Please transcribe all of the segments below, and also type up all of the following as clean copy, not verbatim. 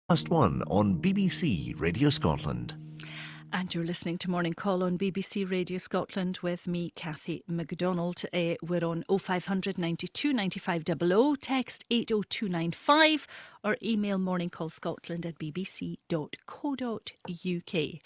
Past one on BBC Radio Scotland. And you're listening to Morning Call on BBC Radio Scotland with me, Cathy MacDonald. We're on 0500 92 95 00, text 80295 or email morningcallscotland@bbc.co.uk.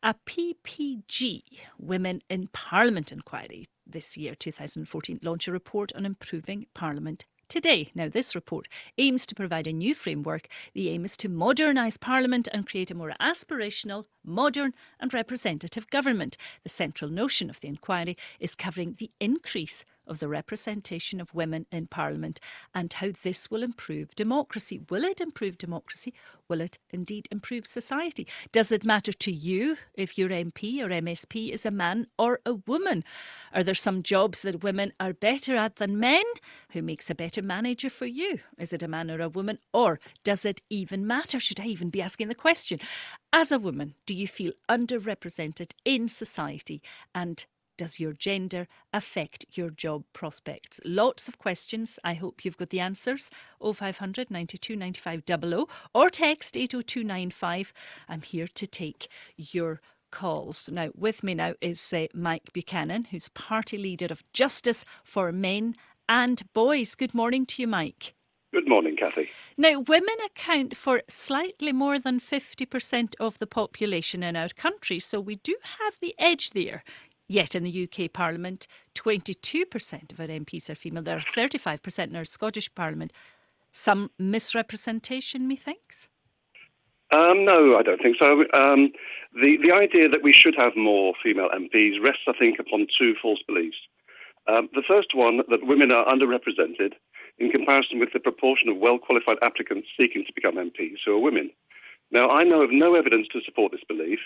A PPG Women in Parliament inquiry this year, 2014, launched a report on improving Parliament today. Now, this report aims to provide a new framework. The aim is to modernise Parliament and create a more aspirational, modern and representative government. The central notion of the inquiry is covering the increase of the representation of women in Parliament and how this will improve democracy. Will it improve democracy? Will it indeed improve society? Does it matter to you if your MP or MSP is a man or a woman? Are there some jobs that women are better at than men? Who makes a better manager for you? Is it a man or a woman? Or does it even matter? Should I even be asking the question? As a woman, do you feel underrepresented in society? And does your gender affect your job prospects? Lots of questions. I hope you've got the answers. 0500 92 95 00 or text 80295. I'm here to take your calls. Now, with me now is Mike Buchanan, who's party leader of Justice for Men and Boys. Good morning to you, Mike. Good morning, Cathy. Now, women account for slightly more than 50% of the population in our country, so we do have the edge there. Yet in the UK Parliament, 22% of our MPs are female. There are 35% in our Scottish Parliament. Some misrepresentation, methinks? No, I don't think so. The idea that we should have more female MPs rests, I think, upon two false beliefs. The first one, that women are underrepresented in comparison with the proportion of well-qualified applicants seeking to become MPs who are women. Now, I know of no evidence to support this belief,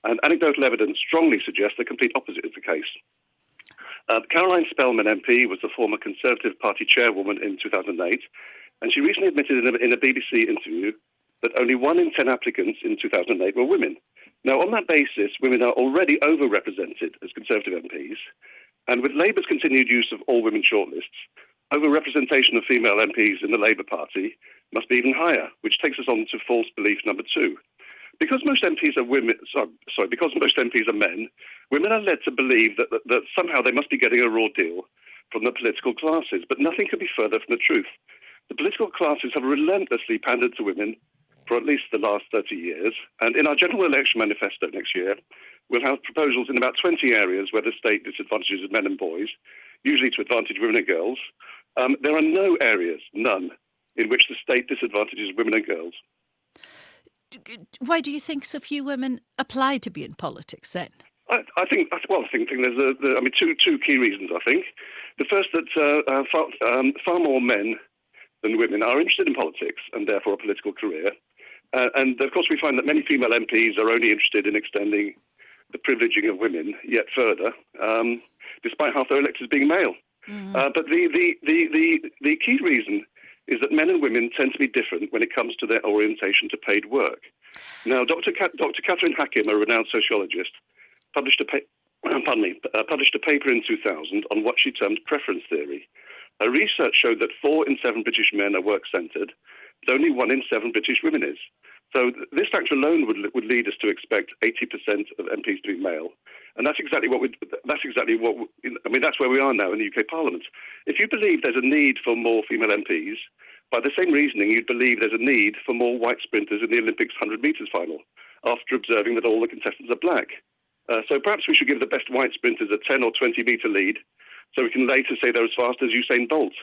and anecdotal evidence strongly suggests the complete opposite is the case. Caroline Spelman MP was the former Conservative Party chairwoman in 2008, and she recently admitted in a BBC interview that only 1 in 10 applicants in 2008 were women. Now, on that basis, women are already overrepresented as Conservative MPs, and with Labour's continued use of all-women shortlists, overrepresentation of female MPs in the Labour Party must be even higher, which takes us on to false belief number 2. Because most MPs are because most MPs are men, women are led to believe that somehow they must be getting a raw deal from the political classes, but nothing could be further from the truth. The political classes have relentlessly pandered to women for at least the last 30 years, and in our general election manifesto next year, we'll have proposals in about 20 areas where the state disadvantages men and boys, usually to advantage women and girls. There are no areas, none, in which the state disadvantages women and girls. Why do you think so few women apply to be in politics then? I think there's two key reasons. I think the first, that far more men than women are interested in politics and therefore a political career, and of course we find that many female MPs are only interested in extending the privileging of women yet further, despite half their electors being male. But the key reason is that men and women tend to be different when it comes to their orientation to paid work. Now, Dr. Catherine Hakim, a renowned sociologist, published a paper in 2000 on what she termed preference theory. Her research showed that 4 in 7 British men are work-centred, but only 1 in 7 British women is. So this factor alone would lead us to expect 80% of MPs to be male, and that's where we are now in the UK Parliament. If you believe there's a need for more female MPs, by the same reasoning, you'd believe there's a need for more white sprinters in the Olympics 100 metres final, after observing that all the contestants are black. So perhaps we should give the best white sprinters a 10 or 20 metre lead, so we can later say they're as fast as Usain Bolt.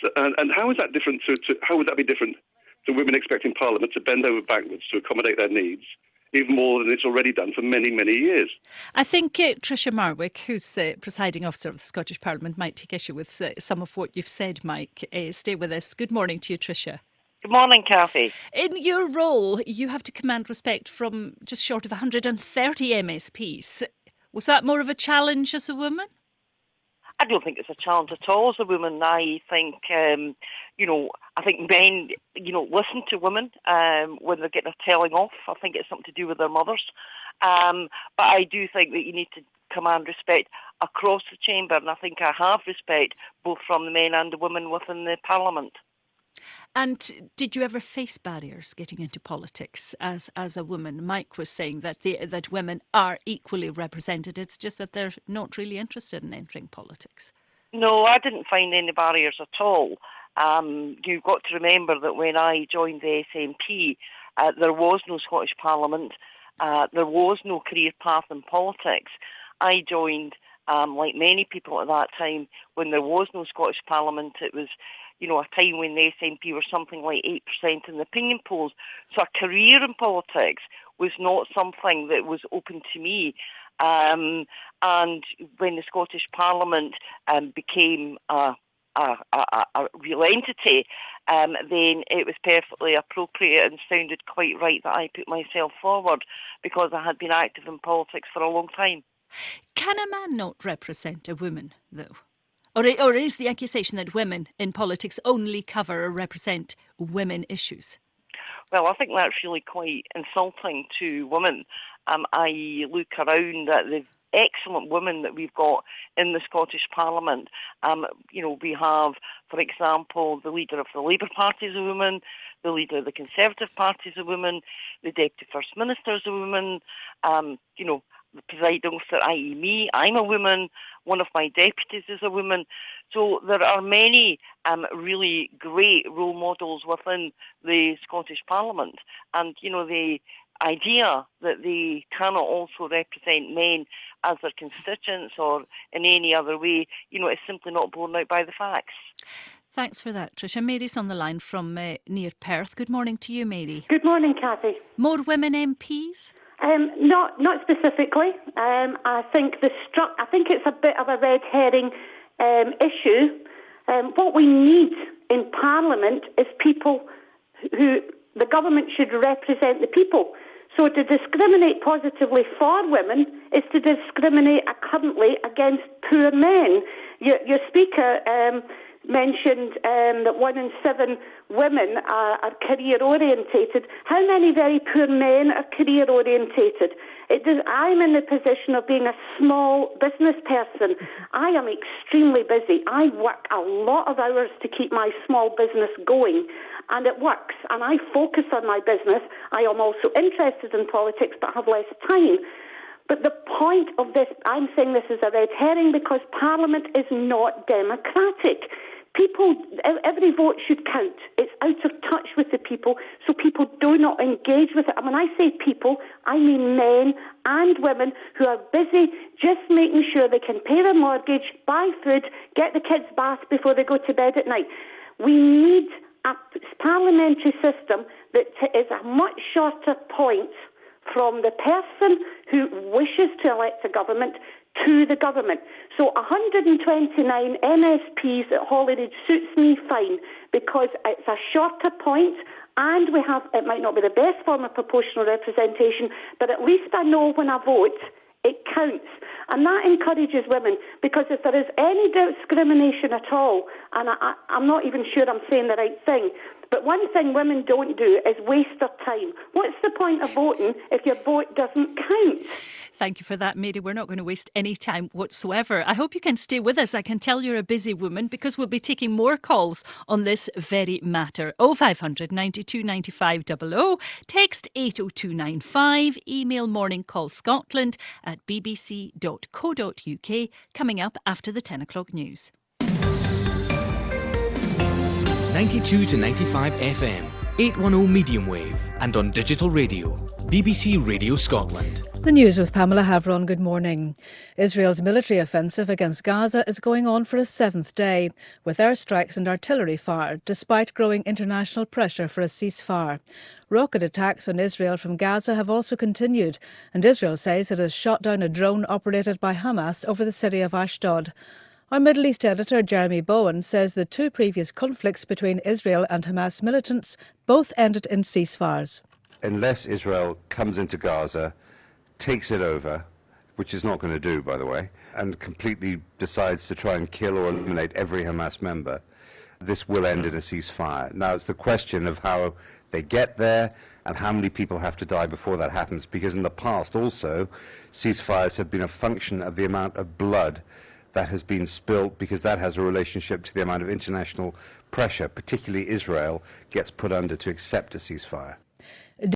So, and how is that different how would that be different to women expecting Parliament to bend over backwards to accommodate their needs, even more than it's already done for many, many years? I think Tricia Marwick, who's presiding officer of the Scottish Parliament, might take issue with some of what you've said, Mike. Stay with us. Good morning to you, Tricia. Good morning, Cathy. In your role, you have to command respect from just short of 130 MSPs. Was that more of a challenge as a woman? I don't think it's a challenge at all as a woman. I think, I think men, listen to women when they're getting a telling off. I think it's something to do with their mothers. But I do think that you need to command respect across the chamber, and I think I have respect both from the men and the women within the Parliament. And did you ever face barriers getting into politics as a woman? Mike was saying that that women are equally represented. It's just that they're not really interested in entering politics. No, I didn't find any barriers at all. You've got to remember that when I joined the SNP, there was no Scottish Parliament. There was no career path in politics. I joined, like many people at that time, when there was no Scottish Parliament. It was, a time when the SNP were something like 8% in the opinion polls. So a career in politics was not something that was open to me. And when the Scottish Parliament became a real entity, then it was perfectly appropriate and sounded quite right that I put myself forward, because I had been active in politics for a long time. Can a man not represent a woman, though? Or is the accusation that women in politics only cover or represent women issues? Well, I think that's really quite insulting to women. I look around at the excellent women that we've got in the Scottish Parliament. We have, for example, the leader of the Labour Party is a woman, the leader of the Conservative Party is a woman, the Deputy First Minister is a woman, the presiding officer, i.e. me, I'm a woman, one of my deputies is a woman. So there are many really great role models within the Scottish Parliament. And, the idea that they cannot also represent men as their constituents or in any other way, is simply not borne out by the facts. Thanks for that, Tricia. Mary's on the line from near Perth. Good morning to you, Mary. Good morning, Cathy. More women MPs? Not specifically. I think it's a bit of a red herring issue. What we need in Parliament is people who the government should represent the people. So to discriminate positively for women is to discriminate currently against poor men. Your speaker mentioned that 1 in 7 women are career-orientated. How many very poor men are career-orientated? I'm in the position of being a small business person. I am extremely busy. I work a lot of hours to keep my small business going, and it works. And I focus on my business. I am also interested in politics, but have less time. But the point of this, I'm saying this is a red herring because Parliament is not democratic. People, every vote should count. It's out of touch with the people, so people do not engage with it. And when I say people, I mean men and women who are busy just making sure they can pay their mortgage, buy food, get the kids' bath before they go to bed at night. We need a parliamentary system that is a much shorter point from the person who wishes to elect a government to the government. So 129 MSPs at Holyrood suits me fine because it's a shorter point and it might not be the best form of proportional representation, but at least I know when I vote, it counts. And that encourages women, because if there is any discrimination at all, and I'm not even sure I'm saying the right thing, but one thing women don't do is waste their time. What's the point of voting if your vote doesn't count? Thank you for that, Mary. We're not going to waste any time whatsoever. I hope you can stay with us. I can tell you're a busy woman because we'll be taking more calls on this very matter. 0500 92 95 00. Text 80295. Email morningcallscotland@bbc.co.uk. Coming up after the 10 o'clock news. 92 to 95 FM, 810 medium wave, and on digital radio. BBC Radio Scotland. The news with Pamela Havron. Good morning. Israel's military offensive against Gaza is going on for a 7th day, with airstrikes and artillery fire, despite growing international pressure for a ceasefire. Rocket attacks on Israel from Gaza have also continued, and Israel says it has shot down a drone operated by Hamas over the city of Ashdod. Our Middle East editor, Jeremy Bowen, says the 2 previous conflicts between Israel and Hamas militants both ended in ceasefires. Unless Israel comes into Gaza, takes it over, which is not going to do, by the way, and completely decides to try and kill or eliminate every Hamas member, this will end in a ceasefire. Now, it's the question of how they get there and how many people have to die before that happens, because in the past also, ceasefires have been a function of the amount of blood that has been spilt, because that has a relationship to the amount of international pressure, particularly Israel, gets put under to accept a ceasefire.